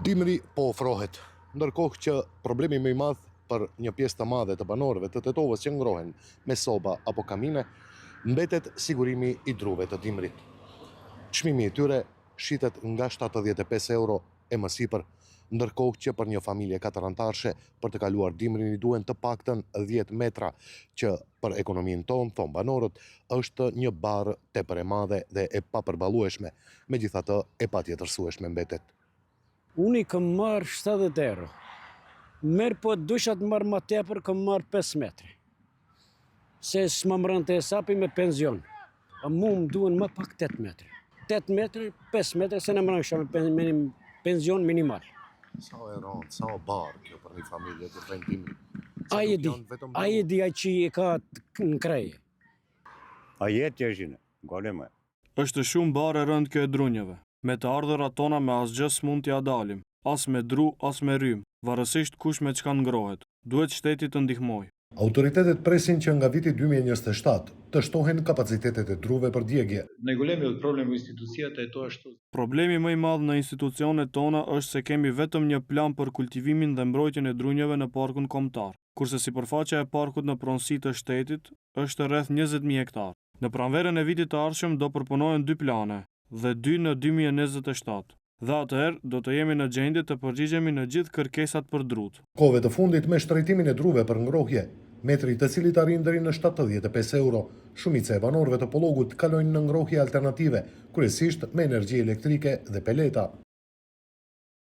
Dimri po ofrohet, ndërkohë që problemi më i madh për një pjesë të madhe të banorëve të Tetovës që ngrohen me soba apo kamine, mbetet sigurimi i druve të dimrit. Çmimi i tyre shitet nga 75 euro e më sipër, ndërkohë që për një familje katërantarshe për të kaluar dimrin i duhen të paktën 10 metra, që për ekonominë tonë, thon banorët, është një barë tepër e madhe dhe e papërballueshme, megjithatë e patjetërsueshme mbetet. Unë i kam marrë 70 euro. Merë po dusha të marrë ma tepër, kam marrë 5 metri. Se s'ma më rënë të hesapi me penzion. A mu më duen më pak 8 metri. 8 metri, 5 metri, se në më rënë me penzion minimal. Sa e rëndë, sa o barë kjo për një familje të vendimi? A i di a që i ka në kreje. A jetë jeshine, gole me. Është shumë bare rënd kjo e drunjeve. Me të ardhurat tona me asgjë s'mund t'ja dalim, as me dru, as me rym, varësisht kush me çka ngrohet. Duhet shteti të ndihmoj. Autoritetet presin që nga viti 2027 të shtohen kapacitetet e druve për djegje. Najgolemi problem u institucijat e to ashtu. Problemi më i madh në institucionet tona është se kemi vetëm një plan për kultivimin dhe mbrojtjen e drunjeve në parkun kombëtar, kurse sipërfaqja e parkut në pronësi të shtetit është rreth 20.000 hektar. Në pranverën e vitit të ardhshëm do përpunohen 2 plane dhe 2 në 2027. Dhe atëherë do të jemi në gjendje të përgjigjemi në gjithë kërkesat për drut. Kohëve të fundit me shtrejtimin e druve për ngrohje, metri të cilit arrin deri në 75 euro, shumica e banorëve të Pollogut kalojnë në ngrohje alternative, kryesisht me energji elektrike dhe peleta.